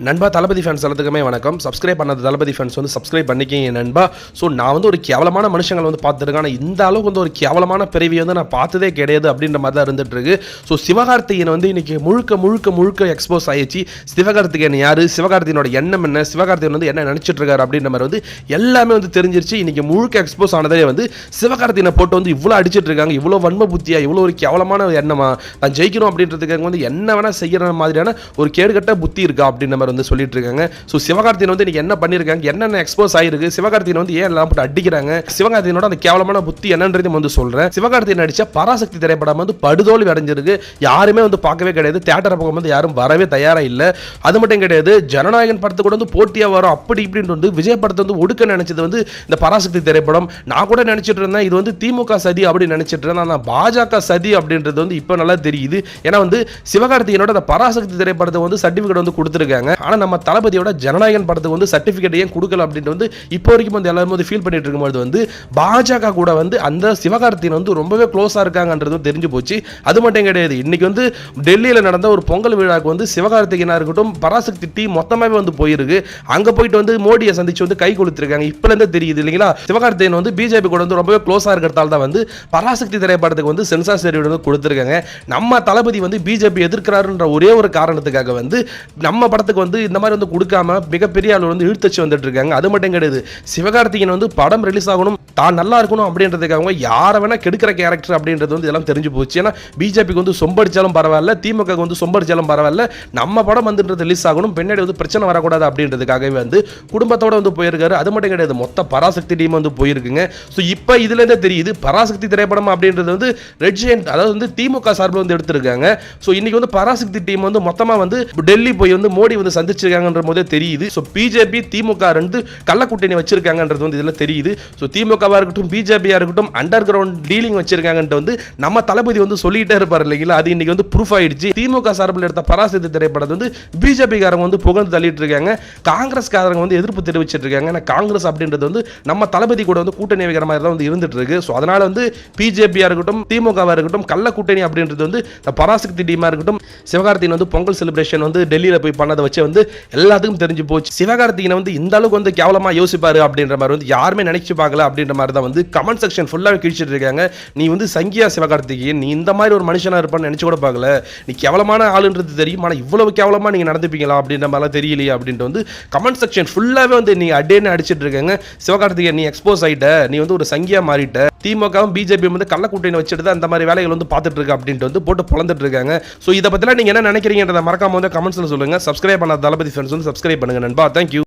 நண்பா தளபதி ஃபேன்ஸ் எல்லாத்துக்குமே வணக்கம். சப்ஸ்கிரைப் பண்ணாத தளபதி ஃபேன்ஸ் வந்து சப்ஸ்கிரைப் பண்ணிக்கிங்க நண்பா. ஸோ நான் வந்து ஒரு கேவலமான மனுஷங்களை வந்து பார்த்துருக்கேன். ஆனால் இந்த அளவுக்கு வந்து ஒரு கேவலமான பிறவியை வந்து நான் பார்த்ததே கிடையாது அப்படின்ற மாதிரி தான் இருந்துட்டு இருக்கு. ஸோ சிவகார்த்திகேயன் வந்து இன்னைக்கு முழுக்க எக்ஸ்போஸ் ஆயிடுச்சு. சிவகார்த்திகேயன் யாரு, சிவகார்த்திகேயனோட எண்ணம் என்ன, சிவகார்த்திகேயன் வந்து என்ன நினைச்சிட்டு இருக்காரு அப்படின்ற மாதிரி வந்து எல்லாமே வந்து தெரிஞ்சிருச்சு. இன்னைக்கு முழுக்க எக்ஸ்போஸ் ஆனதே வந்து சிவகார்த்திகேயனை போட்டு வந்து இவ்வளோ அடிச்சிட்டு இருக்காங்க. இவ்வளோ வன்ம புத்தியா, இவ்வளோ ஒரு கேவலமான எண்ணமா, நான் ஜெயிக்கணும் அப்படின்றதுக்கு வந்து என்ன வேணா செய்யற மாதிரியான ஒரு கேடுகட்ட புத்தி இருக்கா அப்படின்ற மாதிரி வந்து சொல்லிட்டு இருக்காங்க. ஸோ சிவகார்த்திகேயன் வந்து இன்னைக்கு என்ன பண்ணிருக்காங்க, என்னென்ன எக்ஸ்போஸ் ஆயிருக்கு, சிவகார்த்திகேயன் வந்து ஏன் எல்லாம் போட்டு அடிக்கிறாங்க, சிவகார்த்திகேயனோட அந்த கேவலமான புத்தி என்னன்றது வந்து சொல்றேன். சிவகார்த்திகேயன் நடிச்ச பராசக்தி திரைப்படம் வந்து படுதோல்வி அடைஞ்சிருக்கு. யாருமே வந்து பார்க்கவே கிடையாது. தியேட்டர் பக்கம் வந்து யாரும் வரவே தயாரா இல்ல. அது மட்டும் கிடையாது, ஜனநாயகன் படத்து கூட வந்து போட்டியா வரும் அப்படி இப்படின்னு வந்து விஜய் படத்தை வந்து ஒடுக்க நினைச்சது வந்து இந்த பராசக்தி திரைப்படம். நான் கூட நினைச்சிட்டு இருந்தேன் இது வந்து திமுக சதி அப்படின்னு நினைச்சிட்டு இருந்தேன். ஆனால் பாஜக சதி அப்படின்றது வந்து இப்போ நல்லா தெரியுது. ஏன்னா வந்து சிவகார்த்திகேயனோட அந்த பராசக்தி திரைப்படத்தை வந்து சர்டிபிகேட் வந்து கொடுத்துருக்காங்க. ஆனா நம்ம தளபதியோட ஜனநாயகன் படத்துக்கு வந்து சர்டிபிகேட் ஏன் கொடுக்கல அப்படின்ட்டு வந்து இப்போ வரைக்கும் வந்து எல்லாரும் வந்து ஃபீல் பண்ணிட்டு இருக்கும்போது வந்து பாஜக கூட வந்து அந்த சிவகார்த்திகேயன் வந்து ரொம்பவே க்ளோஸா இருக்காங்கன்றது தெரிஞ்சு போச்சு. அது மட்டும் கிடையாது, இன்னைக்கு வந்து டெல்லியில் நடந்த ஒரு பொங்கல் விழாவுக்கு வந்து சிவகார்த்திகேயனா இருக்கட்டும் பராசக்தி டீம் மொத்தமாவே வந்து போயிருக்கு. அங்க போயிட்டு வந்து மோடியை சந்திச்சு வந்து கை கொடுத்துருக்காங்க. இப்பல இருந்து தெரியுது இல்லைங்களா, சிவகார்த்திகேயன் வந்து பிஜேபி கூட வந்து ரொம்பவே க்ளோஸா இருக்கிறதால தான் வந்து பராசக்தி திரைப்படத்துக்கு வந்து சென்சார் சர்டிஃபிகேட் வந்து கொடுத்துருக்காங்க. நம்ம தளபதி வந்து பிஜேபி எதிர்க்கிறாருன்ற ஒரே ஒரு காரணத்துக்காக வந்து நம்ம படத்துக்கு வந்து இந்த மாதிரி வந்து கொடுக்காம மிகப்பெரிய ஆள் வந்து இழுத்தச்சு வந்துட்டு இருக்காங்க. அது மட்டும் கிடையாது, சிவகார்த்திகேயன் வந்து படம் ரிலீஸ் ஆகணும், தான் நல்லா இருக்கணும் அப்படின்றதுக்காக யாரை வேணா கெடுக்கிற கேரக்டர் அப்படின்றது வந்து இதெல்லாம் தெரிஞ்சு போச்சு. ஏன்னா பிஜேபிக்கு வந்து சொம்படிச்சாலும் பரவாயில்ல, திமுக வந்து சொம்படிச்சாலும் பரவாயில்ல, நம்ம படம் வந்து ரிலீஸ் ஆகணும், பின்னாடி வந்து பிரச்சனை வரக்கூடாது அப்படின்றதுக்காகவே வந்து குடும்பத்தோட வந்து போயிருக்காரு. அது மட்டும் கிடையாது, மொத்த பராசக்தி டீம் வந்து போயிருக்குங்க. ஸோ இப்போ இதுல இருந்தே தெரியுது பராசக்தி திரைப்படம் அப்படின்றது வந்து ரெட் ஜெயண்ட், அதாவது வந்து திமுக சார்பில் வந்து எடுத்திருக்காங்க. ஸோ இன்னைக்கு வந்து பராசக்தி டீம் வந்து மொத்தமா வந்து டெல்லி போய் வந்து மோடி வந்து சந்திச்சிருக்காங்கன்ற போதே தெரியுது. ஸோ பிஜேபி திமுக ரெண்டு கள்ள கூட்டணி வச்சிருக்காங்கன்றது வந்து இதுல தெரியுது. ஸோ திமுகவா இருக்கட்டும் பிஜேபியா இருக்கட்டும் அண்டர் கிரவுண்ட் டீலிங் வச்சிருக்காங்கன்ட்டு வந்து நம்ம தளபதி வந்து சொல்லிட்டே இருப்பார் இல்லைங்களா, அது இன்னைக்கு வந்து ப்ரூஃப் ஆயிடுச்சு. திமுக சார்பில் எடுத்த பராசக்தி திரைப்படத்தை வந்து பிஜேபி காரங்க வந்து புகழ்ந்து தள்ளிட்டு இருக்காங்க, காங்கிரஸ் காரங்க வந்து எதிர்ப்பு தெரிவிச்சிட்டு இருக்காங்க. ஏன்னா காங்கிரஸ் அப்படின்றது வந்து நம்ம தளபதி கூட வந்து கூட்டணி வைக்கிற மாதிரி தான் வந்து இருந்துட்டு இருக்கு. ஸோ அதனால வந்து பிஜேபியா இருக்கட்டும் திமுகவா இருக்கட்டும் கள்ள கூட்டணி அப்படின்றது வந்து பராசக்தி டீமா இருக்கட்டும் சிவகார்த்திகேயன் வந்து பொங்கல் செலிப்ரேஷன் வந்து டெல்லியில போய் பண்ணதை வச்சு வந்து எல்லாத்துக்கும் தெரிஞ்சு போச்சு. சிவகார்த்திகேயன் வந்து இந்த அளவுக்கு வந்து கேவலமா யோசிப்பாரு அப்படின்ற மாதிரி வந்து யாருமே நினைச்சு பார்க்கல அப்படின்ற மாதிரி தான் வந்து கமெண்ட் செக்ஷன் ஃபுல்லாவே கிழிச்சிட்டு இருக்காங்க. நீ வந்து சங்கியா சிவகார்த்திகேயன், நீ இந்த மாதிரி ஒரு மனுஷனா இருப்பான்னு நினைச்சு கூட பார்க்கல, நீ கேவலமான ஆளுன்றது தெரியும், ஆனால் இவ்வளவு கேவலமா நீங்க நடந்துப்பீங்களா அப்படின்ற மாதிரிலாம் தெரியலையே அப்படின்ட்டு வந்து கமெண்ட் செக்ஷன் ஃபுல்லாவே வந்து நீ அடேன்னு அடிச்சிட்டு இருக்காங்க. சிவகார்த்திகேயன் நீ எக்ஸ்போஸ் ஆயிட்ட, நீ வந்து ஒரு சங்கியா மாறிட்ட, திமுகவும் பிஜேபி வந்து கள்ள கூட்டணி வச்சுட்டு தான் அந்த மாதிரி வேலைகள் வந்து பார்த்துட்டு இருக்கு அப்படின்ட்டு வந்து போட்டு பொழந்துட்டு இருக்காங்க. ஸோ இதை பத்திலாம் நீங்க என்ன நினைக்கிறீங்கன்றத மறக்காம வந்து கமெண்ட்ஸ்ல சொல்லுங்க. சப்ஸ்கிரைப் பண்ணாத தளபதி ஃப்ரெண்ட்ஸ் வந்து சப்ஸ்கிரைப் பண்ணுங்க நண்பா. தேங்க்யூ.